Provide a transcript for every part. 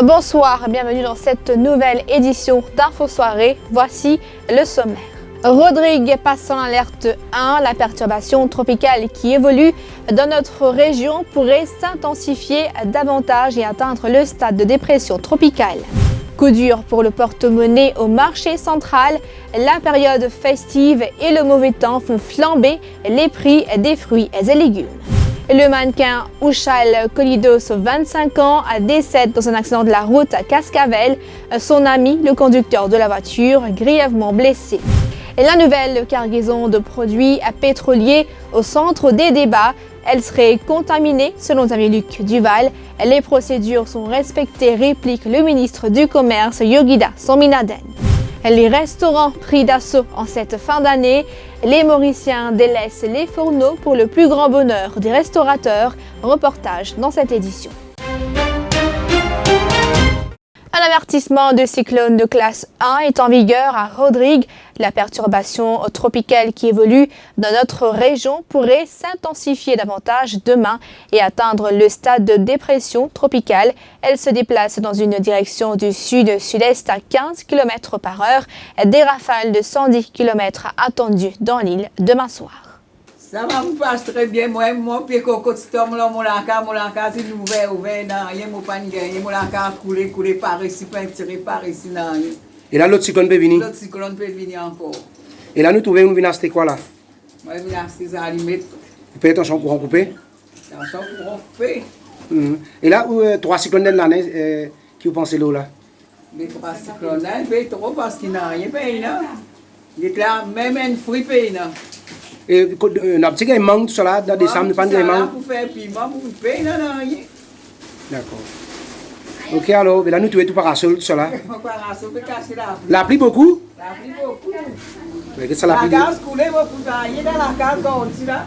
Bonsoir, bienvenue dans cette nouvelle édition d'Info Soirée. Voici le sommaire. Rodrigue passe en alerte 1. La perturbation tropicale qui évolue dans notre région pourrait s'intensifier davantage et atteindre le stade de dépression tropicale. Coup dur pour le porte-monnaie au marché central. La période festive et le mauvais temps font flamber les prix des fruits et légumes. Le mannequin Ouchal Kolidos, 25 ans, décède dans un accident de la route à Cascavel. Son ami, le conducteur de la voiture, grièvement blessé. La nouvelle cargaison de produits pétroliers au centre des débats. Elle serait contaminée, selon Xavier-Luc Duval. Les procédures sont respectées, réplique le ministre du Commerce, Yogida Sominaden. Les restaurants pris d'assaut en cette fin d'année. Les Mauriciens délaissent les fourneaux pour le plus grand bonheur des restaurateurs. Reportage dans cette édition. Un avertissement de cyclone de classe 1 est en vigueur à Rodrigue. La perturbation tropicale qui évolue dans notre région pourrait s'intensifier davantage demain et atteindre le stade de dépression tropicale. Elle se déplace dans une direction du sud-sud-est à 15 km/h. Des rafales de 110 km attendues dans l'île demain soir. Ça va vous passe très bien. Moi, mon pied coco, c'est mon lanka, c'est ouvert, non, il y a mon panier, mon lanka couler par ici, tirer par ici, non. Et là, l'autre cyclone peut venir? L'autre cyclone peut venir encore. Et là, nous trouvons une vinasse, quoi là? Moi, je viens acheter ça à limite. Vous payez attention courant coupé? Attention courant coupé. Et là, trois cyclones de l'année, qui vous pensez l'eau là? Les trois cyclones, ils payent trop parce qu'ils n'ont rien payé, non? Ils étaient là, même un fruit payé, non? Et on a petit gars manque tout cela dans décembre, pas de manque. Pour faire piment, pour payer, non, rien. D'accord. Ok, alors, là, nous trouvons tout parasol, tout cela. Parasol peut casser la pluie. La pluie beaucoup? La pluie beaucoup. Mais qu'est-ce que la pluie? La case coulée beaucoup, il est dans la case quand on dit là.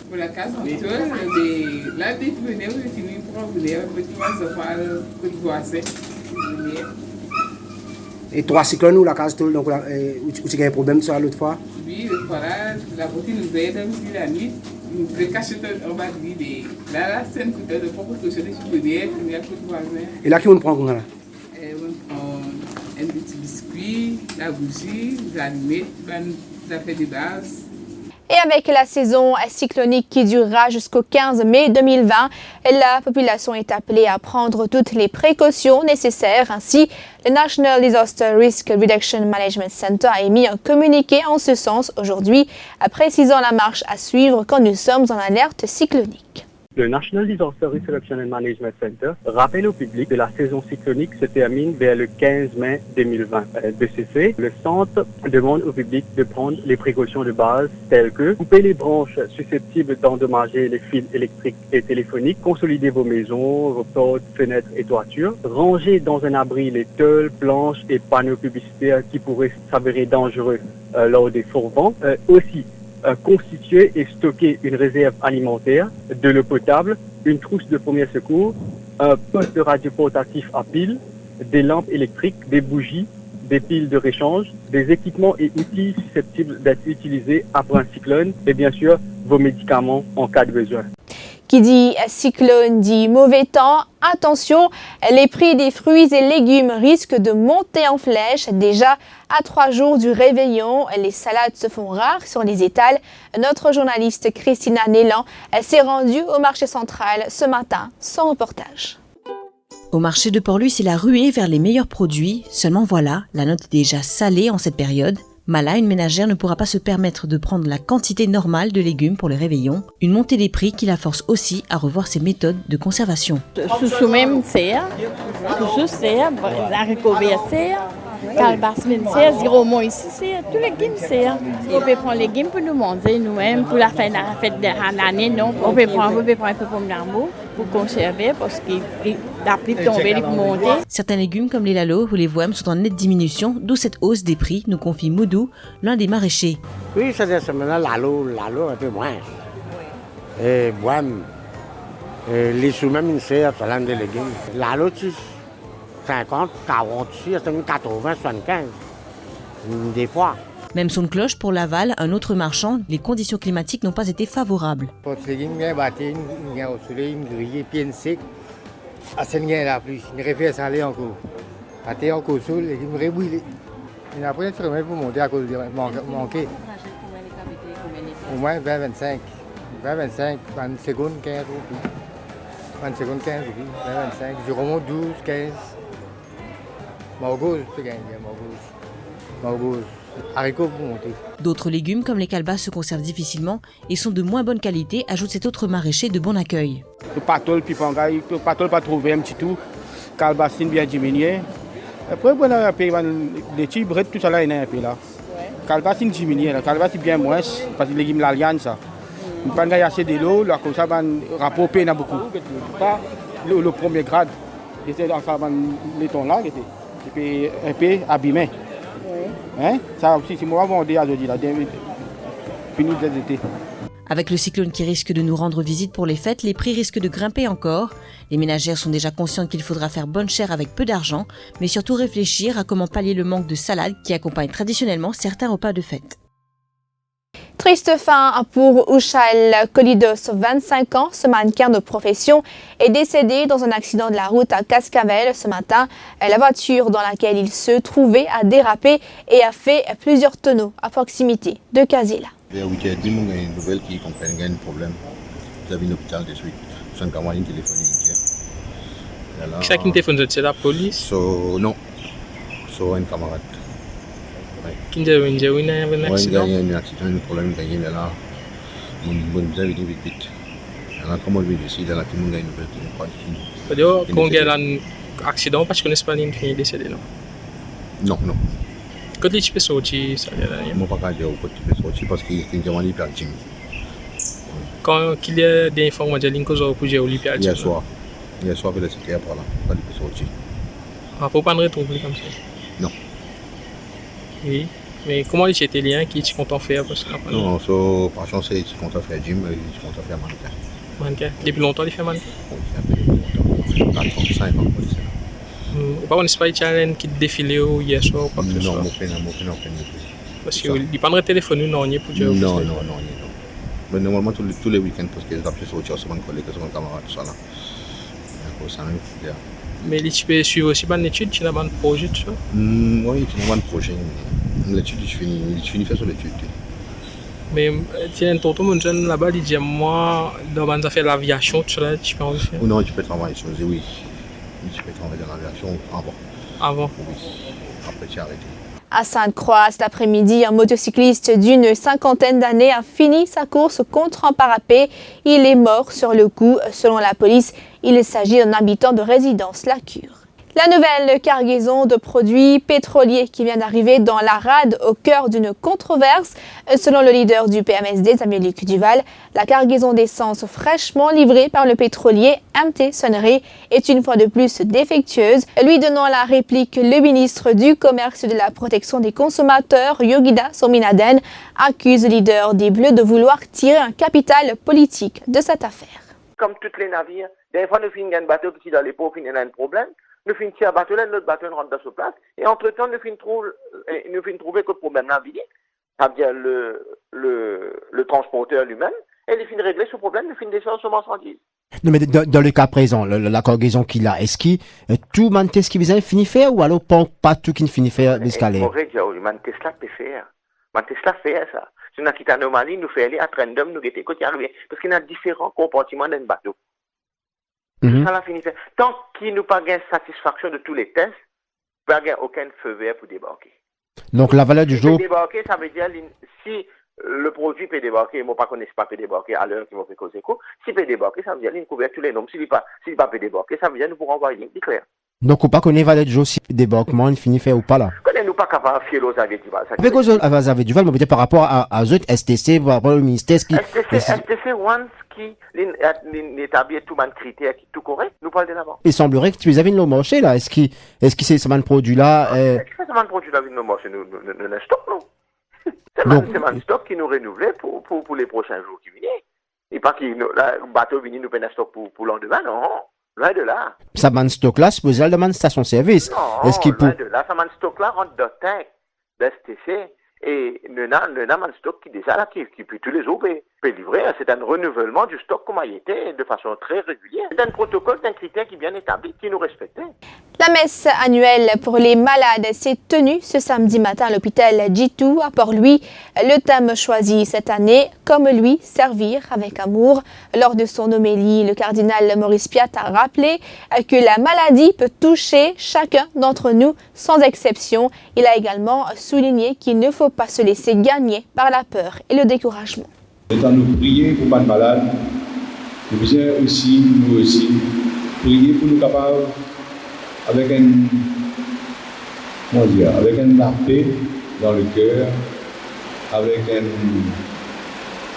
Pour la case virtuelle, là, dès que vous venez, vous finissez pour venir, vous pouvez faire le voisin. Et trois cyclones ou la case tout, donc vous avez un problème sur l'autre fois? Oui, le forage, la routine nous aide aussi la nuit. Nous pouvons cacher en bas de l'idée. Là, c'est une couteau de propre que je suis supposé, première coup de voisin. Et là, qui on prend là? On prend un petit biscuit, la bougie, vous allumez, ça fait des bases. Et avec la saison cyclonique qui durera jusqu'au 15 mai 2020, la population est appelée à prendre toutes les précautions nécessaires. Ainsi, le National Disaster Risk Reduction Management Center a émis un communiqué en ce sens aujourd'hui, précisant la marche à suivre quand nous sommes en alerte cyclonique. Le National Disaster Risk Reduction and Management Center rappelle au public que la saison cyclonique se termine vers le 15 mai 2020. De ce fait, le centre demande au public de prendre les précautions de base telles que couper les branches susceptibles d'endommager les fils électriques et téléphoniques, consolider vos maisons, vos portes, fenêtres et toitures, ranger dans un abri les tôles, planches et panneaux publicitaires qui pourraient s'avérer dangereux lors des forts vents. Aussi, constituer et stocker une réserve alimentaire, de l'eau potable, une trousse de premier secours, un poste de radio portatif à piles, des lampes électriques, des bougies, des piles de réchange, des équipements et outils susceptibles d'être utilisés après un cyclone et bien sûr vos médicaments en cas de besoin. Qui dit cyclone dit mauvais temps. Attention, les prix des fruits et légumes risquent de monter en flèche. Déjà à 3 jours du réveillon, les salades se font rares sur les étals. Notre journaliste Christina Nélan s'est rendue au marché central ce matin. Son reportage. Au marché de Port-Louis, c'est la ruée vers les meilleurs produits. Seulement voilà, la note est déjà salée en cette période. Mala, une ménagère, ne pourra pas se permettre de prendre la quantité normale de légumes pour le réveillon. Une montée des prix qui la force aussi à revoir ses méthodes de conservation. Sous même serre, sous serre, haricots verts serre, calebasse serre, zéro ici serre, tous les légumes serre. On peut prendre les légumes pour nous manger nous-mêmes, pour la fête de l'année, non. On peut prendre un peu pour l'amour, pour conserver, parce que la pluie tombe, il peut monter. Certains légumes comme les lalos ou les voèmes sont en nette diminution, d'où cette hausse des prix, nous confie Moudou, l'un des maraîchers. Oui, cette semaine-là, lalo un peu moins. Et voèmes, les sous même une serre, ça l'un des légumes. Lalo, 50, 40, 80, 75, des fois. Même son de cloche pour Laval, un autre marchand, les conditions climatiques n'ont pas été favorables. Pour les légumes, il y a au soleil, une grillée bien sec. À Sénégal, la pluie, il réfère à aller encore. À terre encore sous, les légumes rébrûlés. Et après, il se remet pour monter à cause de manquer. Au moins 20-25. 20-25, 20 secondes, 15 roupies. 20 secondes, 15 roupies. 20-25, je remonte 12, 15. Margose, c'est gagné, Margose. Haricots pour monter. D'autres légumes comme les calebasses se conservent difficilement et sont de moins bonne qualité, ajoute cet autre maraîcher de bon accueil. Le patol, pipangay, le patol pas trouvé un petit tout. Calebassine bien diminué. Après, on a payé les petits brettes, tout ça là, il y a un peu là. Calebassine diminué, la calebasse bien moins, parce que les légumes l'alliance ça. On pas assez de l'eau, là, comme ça, on rapport peine beaucoup. Pas le premier grade, c'était dans ça, les tons là, et un peu abîmé. Hein? Ça aussi, si moi, on dit à jeudi, là, fini de l'été. Avec le cyclone qui risque de nous rendre visite pour les fêtes, les prix risquent de grimper encore. Les ménagères sont déjà conscientes qu'il faudra faire bonne chère avec peu d'argent, mais surtout réfléchir à comment pallier le manque de salade qui accompagne traditionnellement certains repas de fête. Triste fin pour Ushal Kolidos, 25 ans. Ce mannequin de profession est décédé dans un accident de la route à Cascavel ce matin. La voiture dans laquelle il se trouvait a dérapé et a fait plusieurs tonneaux à proximité de Kazila. Oui, il y a une nouvelle qui comprennent qu'il y a un problème. Vous avez l'hôpital de suite. C'est un camarade téléphonique. Qui c'est qui téléphone? C'est la police? Non, c'est un camarade. Qui a eu un accident? Il y a eu un accident, un problème, il y a là. Vous avez dit vite. Alors, comment lui décide, là, tout le monde a une nouvelle qui n'est pas ici. C'est-à-dire, quand il y a un accident, parce que je ne connais pas qui est décédé, non? Non. Quand tu peux sortir, ça y est là. Je ne peux pas dire quand tu peux sortir parce qu'il y a une demande hyper gym. Quand il y a des informations pour gérer l'hyper Hier soir, il y a c'était par là, quand tu peux sortir. Il ne faut pas retrouver comme ça. Non. Oui, mais comment il était lien qui tu comptes faire parce que non, par chance, tu comptes faire gym, tu comptes faire mannequin. Mannequin. Depuis longtemps, il fait mannequin? Oui, depuis longtemps. 4 ans, 5 ans, c'est ça. Par contre, c'est pas un qui défilé hier soir ou quoi que ce soit? Non, parce qu'il n'y a pas de téléphone, non, il pour dire. Non. Mais normalement, tous les week-ends, parce que les appels sont sur mon collègue, sur mon camarade, tout ça là. Mais tu peux suivre aussi une étude, tu as un projet, tout ça? Oui, tu as un projet. L'étude, je finis faire sur l'étude. Mais tu as un tonton, mon jeune là-bas, il dit moi, dans les affaires de l'aviation, tout ça, tu peux en faire? Non, tu peux travailler sur oui. Tu peux travailler dans l'aviation avant? Oui. Après, tu as arrêté. À Sainte-Croix, cet après-midi, un motocycliste d'une cinquantaine d'années a fini sa course contre un parapet. Il est mort sur le coup. Selon la police, il s'agit d'un habitant de résidence La Cure. La nouvelle cargaison de produits pétroliers qui vient d'arriver dans la rade au cœur d'une controverse. Selon le leader du PMSD, Samuel-Luc Duval, la cargaison d'essence fraîchement livrée par le pétrolier MT Sonnery est une fois de plus défectueuse. Lui donnant la réplique, le ministre du Commerce et de la Protection des consommateurs, Yogida Sominaden, accuse le leader des Bleus de vouloir tirer un capital politique de cette affaire. Comme tous les navires, des fois nous finissons un bateau qui dans les pots, il y a un problème. Nous finissons un bateau là, notre bateau rentre dans ce place. Et entre-temps, nous finissons trouver que le problème là, ça veut dire le transporteur lui-même. Et il finit de régler ce problème, il finit descendre son marchandise. Non, mais dans le cas présent, la cargaison qu'il a, est-ce que tout le monde qui vient finit faire ou alors pas tout qui finit faire l'escalier? C'est vrai, le man Tesla peut faire. Man Tesla fait ça. Si on a quitté anomalie, nous faisons aller à random, nous guetter quand il arrive. Parce qu'il y a différents compartiments dans le bateau. Ça l'a fini faire. Tant qu'il nous pas gagne satisfaction de tous les tests, pas gagne aucun feu vert pour débarquer. Donc la valeur du jour. Débarquer, ça veut dire si le produit peut débarquer, moi pas connais pas peut débarquer à l'heure qui m'a fait causer quoi. Si peut débarquer, ça veut dire qu'il couvre tous les noms. S'il pas peut débarquer, ça veut dire nous pourrons envoyer une clair. Donc on pas connaît valeur du jour si débarquement il finit faire ou pas là. Connais nous pas capable de fier aux Xavier Duval. Avec Xavier Duval, mais peut-être par rapport à eux STC, par rapport au ministère qui. STC once qui établit tout le critère qui tout correct, nous parlons de l'avant. Il semblerait que tu avais une marché là. Est-ce que c'est ce produit là? Est-ce que ce produit là vient de marché nous stock non? C'est un stock qui nous renouvelle pour les prochains jours qui viennent. Et pas que le bateau vient nous prendre un stock pour l'an demain, non. Loin de là. Ça man stock là, c'est elle demande station-service. Non, loin de là, ça man stock là rentre dans le tank d'STC et nous avons un stock qui déjà là, qui peut tous les jours. peut livrer, c'est un renouvellement du stock comme il était de façon très régulière. C'est un protocole, c'est un critère qui est bien établi, qui nous respectait. La messe annuelle pour les malades s'est tenue ce samedi matin à l'hôpital Djitou à Port-Louis. Le thème choisi cette année, comme lui, servir avec amour. Lors de son homélie, le cardinal Maurice Piat a rappelé que la maladie peut toucher chacun d'entre nous sans exception. Il a également souligné qu'il ne faut pas se laisser gagner par la peur et le découragement. Étant nous prier pour les malades, nous besoin aussi, nous aussi, prier pour nous capables, avec la paix dans le cœur, avec une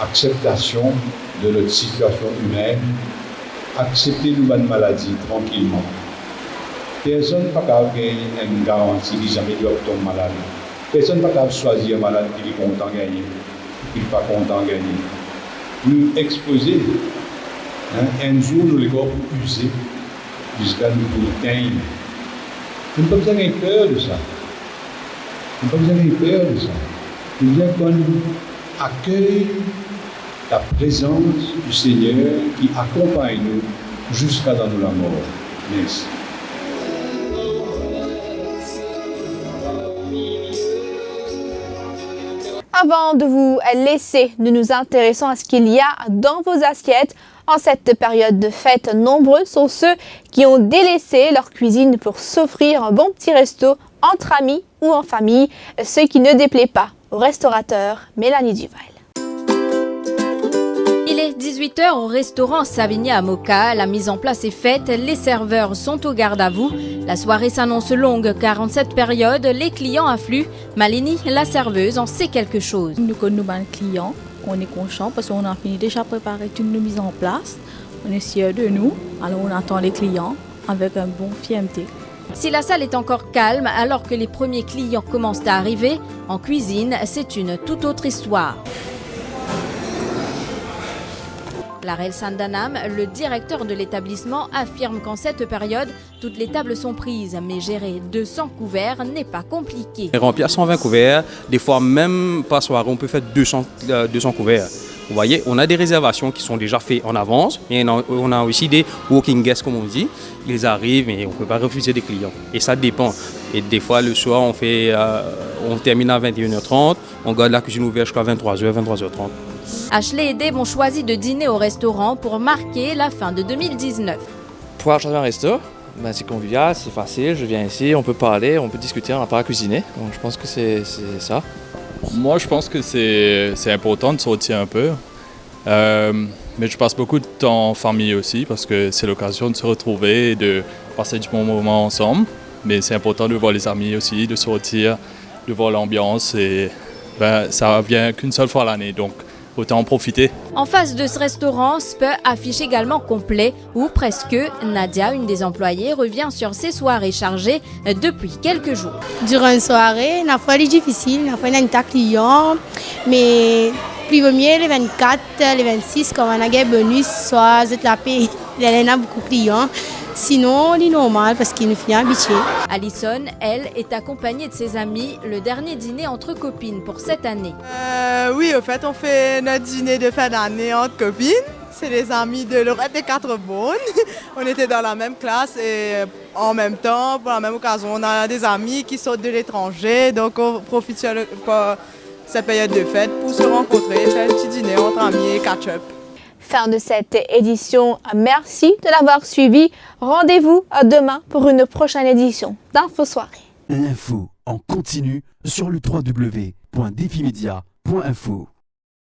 acceptation de notre situation humaine, accepter nos maladies tranquillement. Personne n'est pas capable de gagner une garantie qui jamais doit tomber malade. Personne n'est pas capable de choisir un malade qui est content de gagner. Il n'est pas content de gagner. Nous exposer, un jour nous les corps usés jusqu'à nous éteindre. Nous n'avons pas besoin d'avoir peur de ça. Nous n'avons pas besoin d'avoir peur de ça. Nous avons besoin qu'on accueille la présence du Seigneur qui accompagne nous jusqu'à dans la mort. Merci. Avant de vous laisser, nous nous intéressons à ce qu'il y a dans vos assiettes. En cette période de fête, nombreux sont ceux qui ont délaissé leur cuisine pour s'offrir un bon petit resto entre amis ou en famille, ce qui ne déplaît pas au restaurateur Mélanie Duval. Il est 18h au restaurant Savigny à Moka. La mise en place est faite, les serveurs sont au garde à vous. La soirée s'annonce longue car en cette période, les clients affluent. Malini, la serveuse, en sait quelque chose. Nous connaissons les clients, on est conscient parce qu'on a fini déjà préparer toute une mise en place. On est sûr de nous, alors on attend les clients avec un bon fierté. Si la salle est encore calme alors que les premiers clients commencent à arriver, en cuisine, c'est une toute autre histoire. Larel Sandanam, le directeur de l'établissement, affirme qu'en cette période, toutes les tables sont prises, mais gérer 200 couverts n'est pas compliqué. Remplir 120 couverts, des fois même par soirée, on peut faire 200 couverts. Vous voyez, on a des réservations qui sont déjà faites en avance, mais on a aussi des walking guests, comme on dit. Ils arrivent et on ne peut pas refuser des clients. Et ça dépend. Et des fois, le soir, on termine à 21h30, on garde la cuisine ouverte jusqu'à 23h, 23h30. Ashley et Deb ont choisi de dîner au restaurant pour marquer la fin de 2019. Pouvoir choisir un resto, c'est convivial, c'est facile, je viens ici, on peut parler, on peut discuter, on n'a pas à cuisiner. Donc je pense que c'est ça. Moi je pense que c'est important de sortir un peu. Mais je passe beaucoup de temps en famille aussi parce que c'est l'occasion de se retrouver et de passer du bon moment ensemble. Mais c'est important de voir les amis aussi, de sortir, de voir l'ambiance et ça vient qu'une seule fois l'année. Donc autant en profiter. En face de ce restaurant, Speu affiche également complet ou presque. Nadia, une des employées, revient sur ses soirées chargées depuis quelques jours. Durant une soirée, la fois est difficile, la fois il y a un tas de clients, mais plus mieux les 24, les 26, quand on a des bonus, soit c'est la paix, il y a beaucoup de clients. Sinon, c'est normal parce qu'il nous fait habituer. Alison, elle, est accompagnée de ses amis. Le dernier dîner entre copines pour cette année. Oui, au fait, on fait notre dîner de fin d'année entre copines. C'est les amis de Lorette des Quatre-Beaunes. On était dans la même classe et en même temps, pour la même occasion, on a des amis qui sortent de l'étranger. Donc, on profite sur cette période de fête pour se rencontrer, faire un petit dîner entre amis et catch-up. Fin de cette édition. Merci de l'avoir suivi. Rendez-vous demain pour une prochaine édition d'Info Soirée. L'info en continu sur le www.defimedia.info.